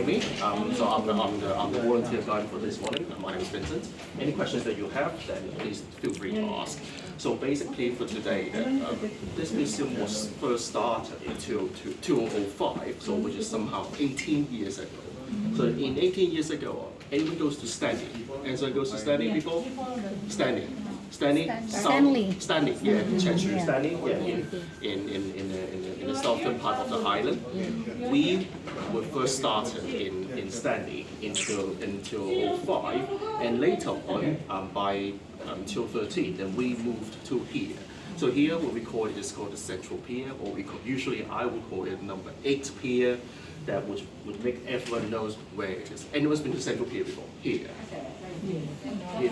me. So I'm the volunteer guide for this morning. My name is Vincent. Any questions that you have, then please feel free to ask. So basically for today, this museum was first started in 2005, so which is somehow 18 years ago. So in 18 years ago, anyone goes to standing. And so goes to standing before? Standing. Standing, standing, yeah, standing, yeah, in the southern part of the island. We were first started in standing until 05, and later on by until 13, then we moved to here. So here, what we call it is called the central pier, or usually I would call it number 8 pier. That would make everyone knows where it is. Anyone's been to Central Pier before? Here. Here.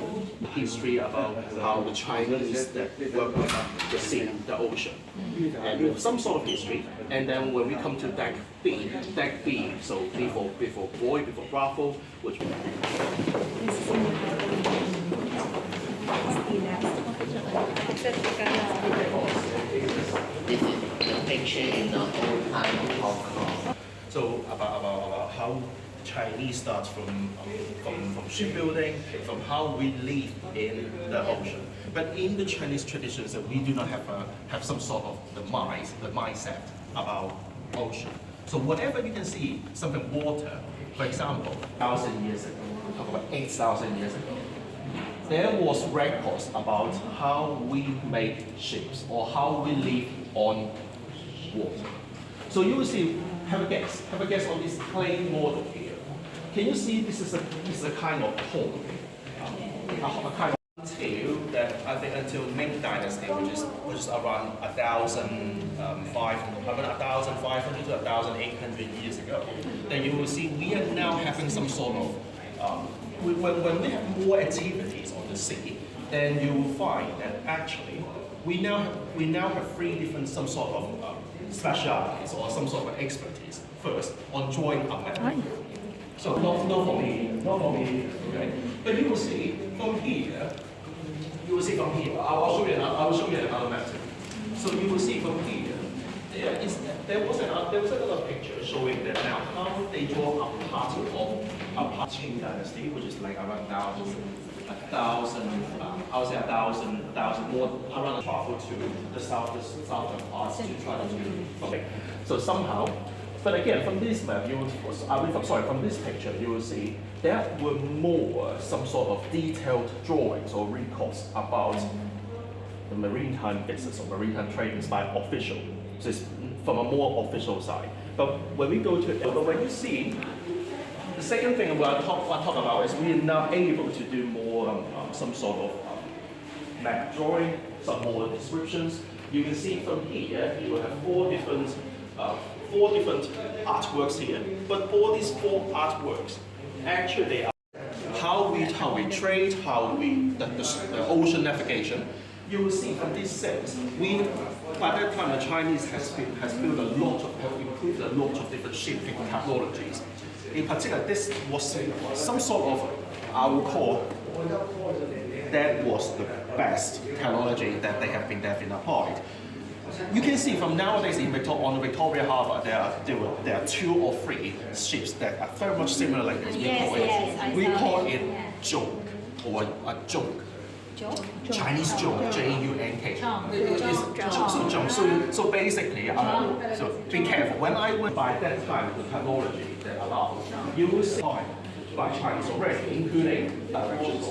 History about how the Chinese that work on the sea, the ocean, and some sort of history. And then when we come to deck B, so before boy, before Bravo, which. This is the picture in the old time of Hong Kong. So about how Chinese starts from shipbuilding, from how we live in the ocean. But in the Chinese traditions, we do not have some sort of the mindset about ocean. So whatever you can see, something water, for example, 1,000 years ago, we talk about 8,000 years ago. There was records about how we make ships or how we live on water. So you will see, have a guess on this clay model here. Can you see this is a kind of pond, a kind of until that I think until Ming Dynasty, which is around 1,500 to 1,800 years ago. Then you will see we are now having some sort of when we have more activities on the sea, then you will find that actually we now have 3 different some sort of specialties or some sort of expertise. First, on drawing a map. So not for me, okay? But you will see from here, I will show you another map too. So you will see from here, there was another picture showing that now how they draw a part of Qing Dynasty, which is like around 1,000 more around travel to the southern parts to try to. So somehow, but again, from this map, from this picture, you will see there were more some sort of detailed drawings or records about the maritime business or maritime trading by official. So it's from a more official side. But when we go to, when you see, the second thing I talk about is we are now able to do more some sort of map drawing, some more descriptions. You can see from here, you will have 4 different artworks here. But all these 4 artworks, actually they are how we trade, the ocean navigation. You will see from this sense, by that time the Chinese has improved a lot of different shipping technologies. In particular, this was some sort of, I would call, that was the best technology that they have been applied. You can see from nowadays on the Victoria Harbour, there are 2 or 3 ships that are very much similar like this. We call it junk or a junk. Chinese junk, J-U-N-K. So basically, so be careful. When I went by that time, the technology that allowed, you will see by Chinese already, including directions.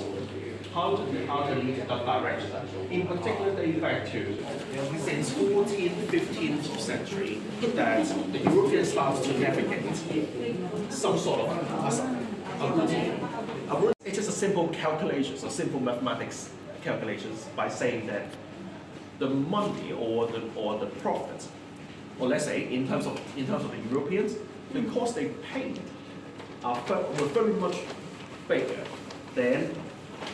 How to lead the direction. In particular, they back to since 14th, 15th century that the Europeans started to navigate some sort of a routine. It is a simple calculations, a simple mathematics calculations by saying that the money or the profits, or let's say in terms of the Europeans, the cost they paid were very much bigger than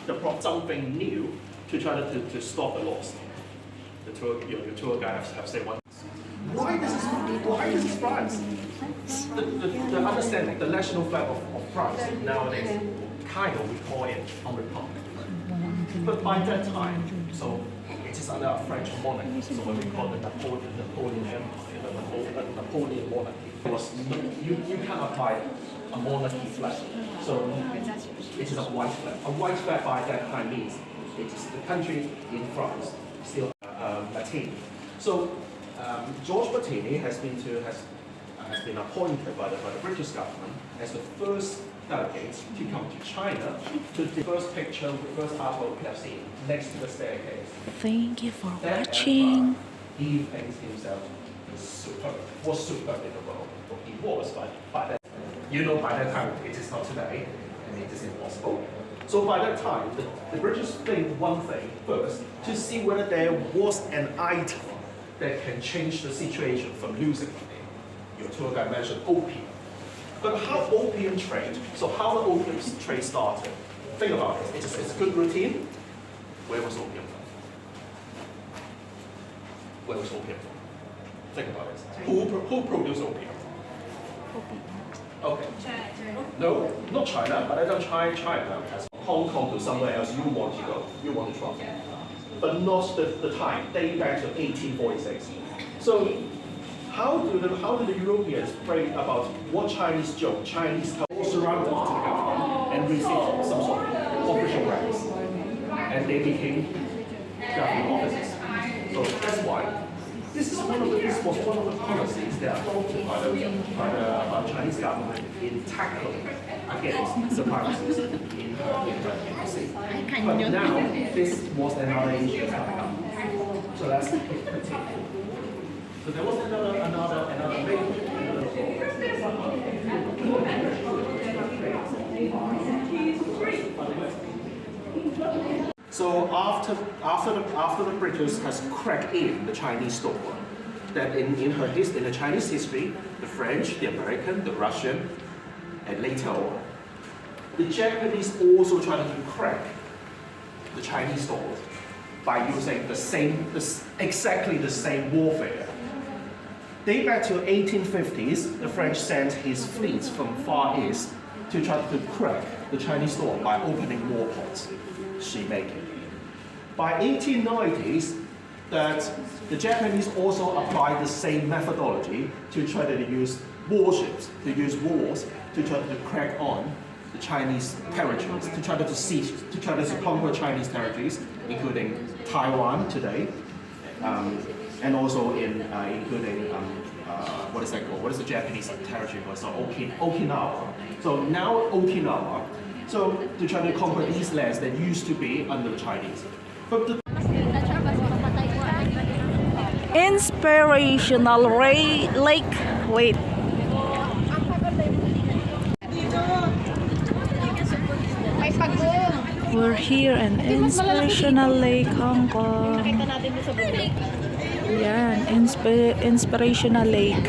the profit. Something new to try to stop the loss. Your tour guide have said one. Why this is France? The understanding, the national flag of France nowadays, kind of we call it a republic. But by that time, so it is under a French monarchy, so what we call the Napoleon Empire, the Napoleon monarchy. You can apply a monarchy flag. So it is a white flag. A white flag by that time means it is the country in France, still Latin. So George Martini has been appointed by the British government as the first delegate to come to China to the first picture, the first artwork we have seen next to the staircase. Thank you for That watching. emperor, he thinks himself was superb in the world. Well, he was, but by that, by that time it is not today, and it is impossible. So by that time, the British think one thing first to see whether there was an item that can change the situation from losing money. Your tour guide mentioned opium. But how opium trade, so how the opium trade started, think about it. It's a good routine. Where was opium from? Where was opium from? Think about it. Who produced opium? Okay. No, not China, but I don't China. As Hong Kong to somewhere else you want to go, you want to travel. But not the time, dating back to 1846. So how do the Europeans pray about what Chinese joke, Chinese culture surrounded to the government and received some sort of official ranks? And they became government officers. So that's why this was one of the policies that are adopted by the Chinese government in tackling against the piracies in the sea. But now this was another issue coming up. So let's continue. So there was another big. So after the British has cracked in the Chinese store, that in the Chinese history, the French, the American, the Russian, and later on, the Japanese also tried to crack the Chinese stores by using exactly the same warfare. Dating back to 1850s, the French sent his fleets from Far East to try to crack the Chinese store by opening war ports, making. By 1890s, that the Japanese also applied the same methodology to try to use warships, to use wars, to try to crack on the Chinese territories, to try to conquer Chinese territories, including Taiwan today, and also including what is that called? What is the Japanese territory called? So Okinawa. So now Okinawa. So to try to conquer these lands that used to be under the Chinese. But the Inspirational lake. Wait. We're here in Inspirational Lake, Hong Kong. Yan, Inspirational Lake.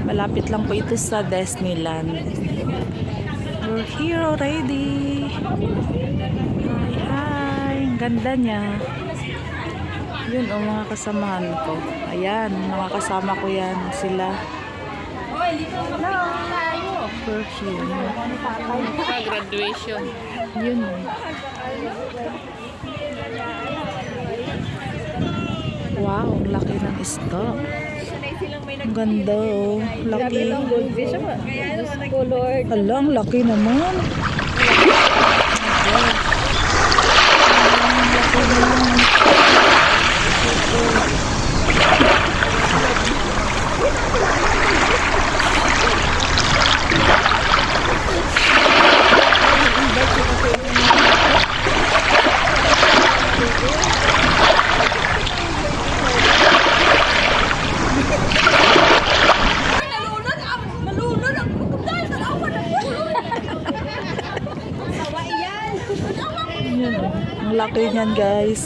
Malapit lang po ito sa Disneyland. We're here already. Hi, ang ganda niya. Yun o, mga kasamahan ko. Ayan, mga kasama ko yan. Sila. We're here. Graduation. Yun. Wow, ang laki ng stock. Ang ganda oh. Laki. Hala, ang laki naman. Ang laki naman. Ang laki niyan, guys.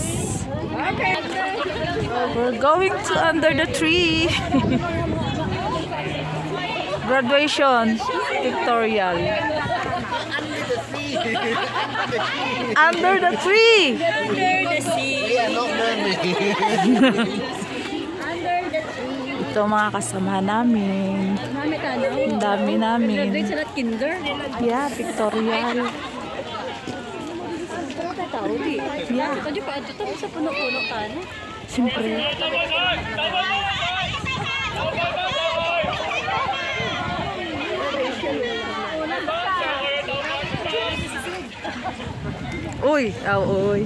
We're going to under the tree. Graduation pictorial. Under the tree. Under the sea. Ito mga kasama namin. Ang dami namin. Graduation at kinder. Yeah, pictorial. Yeah. Tadi pa ato to sa puno-puno ka na. Siyempre. Uy, uy.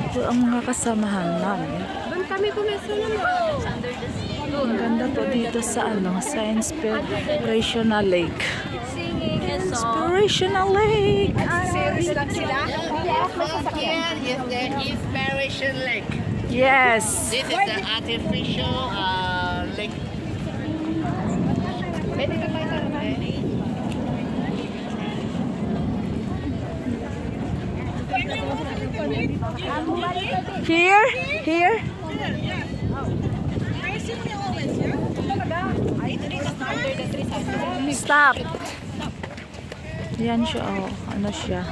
Ito ang mga kasamahan namin. Doon kami pumeso naman. Under the sea. Ang ganda po dito sa sa Inspirational Lake. Singing a song. Inspirational Lake. Here is the Inspiration Lake. Yes. This is the artificial lake. Here, here. Stop. Yan siya, oh. Ano siya?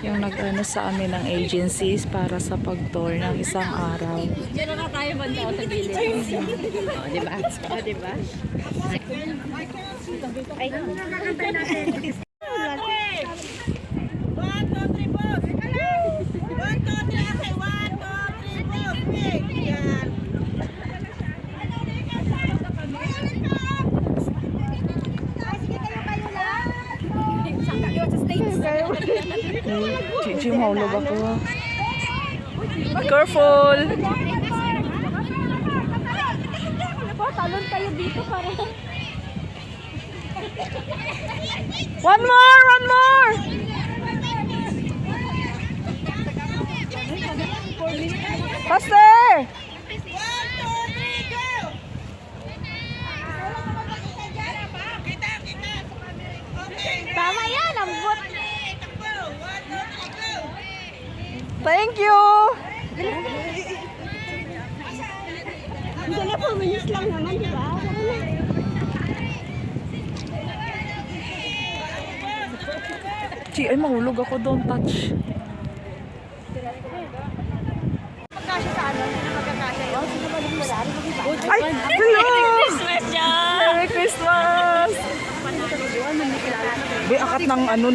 Yung nag-ano sa amin ng agencies para sa pag-tour ng isang araw. Diyan na tayo banda sa gilid. Oh, di ba? Oh, di ba? Ay, nakakantay natin. 1, 2, 3, boss! Teka lang! 1, 2, 3, ate! 1, 2, 3, boss! Yan! Sige, kayo lang! Saka yun sa States! Gigi, maulog ako. Careful! Talon tayo dito para... One more! One more! Faster! 1, 2, 3, go! Kita, kita! Okay! Tama yan, ang bot. Takbo! 1, 2, 3, go! Thank you! Hindi na 4 minutes lang naman, di ba? Chi, ay mahulog ako. Don't touch. Magkasya sa ano? Hindi na magkakasya yun. Ay! Hello! Christmas dyan! Merry Christmas! Be, akat ng ano.